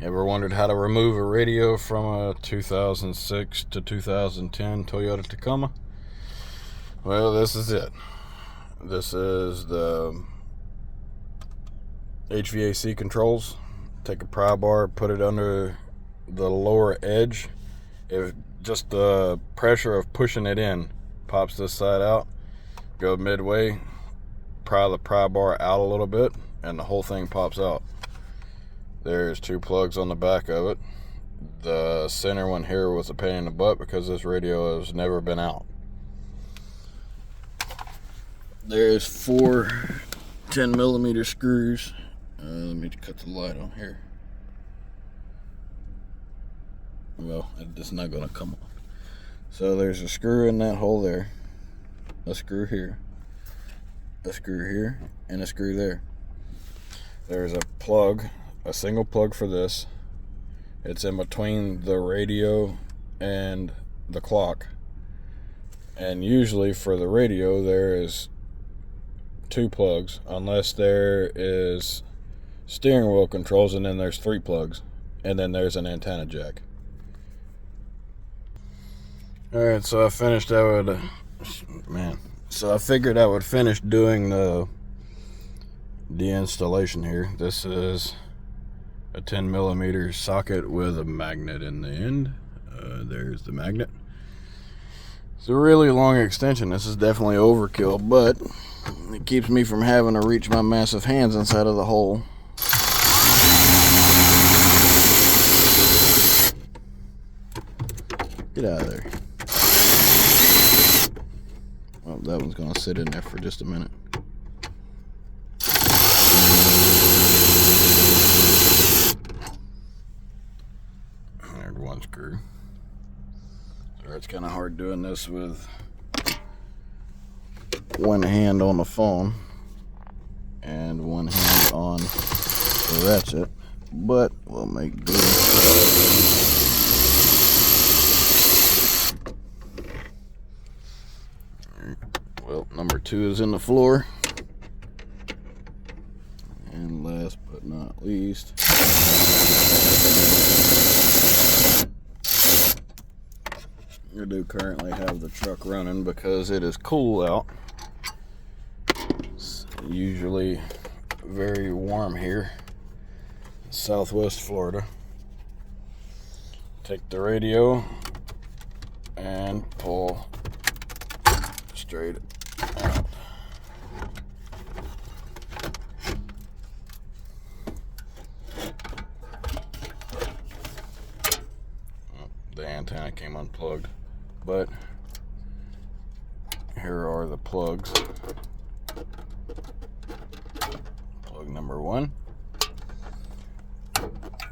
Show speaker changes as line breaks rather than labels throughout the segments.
Ever wondered how to remove a radio from a 2006 to 2010 Toyota Tacoma? Well, this is it. This is the HVAC controls. Take a pry bar, put it under the lower edge. If just the pressure of pushing it in pops this side out, go midway, pry the pry bar out a little bit, and the whole thing pops out. There's two plugs on the back of it. The center one here was a pain in the butt because this radio has never been out. There's four 10mm screws. Let me cut the light on here. Well, it's not going to come off. So there's a screw in that hole there, a screw here, a screw here, and a screw there. There's a plug, a single plug for this. It's in between the radio and the clock. And usually for the radio there is two plugs, unless there is steering wheel controls, and then there's three plugs, and then there's an antenna jack. Alright, so I finished so I figured I would finish doing the installation here. This is a 10mm socket with a magnet in the end. There's the magnet. It's a really long extension. This is definitely overkill, but it keeps me from having to reach my massive hands inside of the hole. Get out of there. Well, that one's going to sit in there for just a minute. There's one screw. So it's kind of hard doing this with one hand on the phone and one hand on the ratchet, but we'll make do. Well, number 2 is in the floor. And last but not least, I do currently have the truck running because it is cool out. It's usually very warm here in Southwest Florida. Take the radio and pull straight out. The antenna came unplugged, but here are the plugs. Plug number 1,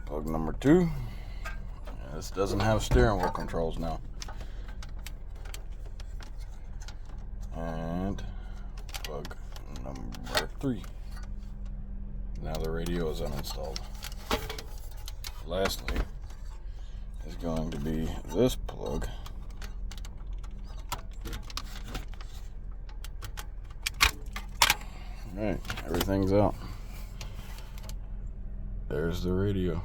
plug number 2. This doesn't have steering wheel controls now. And plug number 3. Now the radio is uninstalled. Lastly is going to be this plug. Alright, everything's out. There's the radio.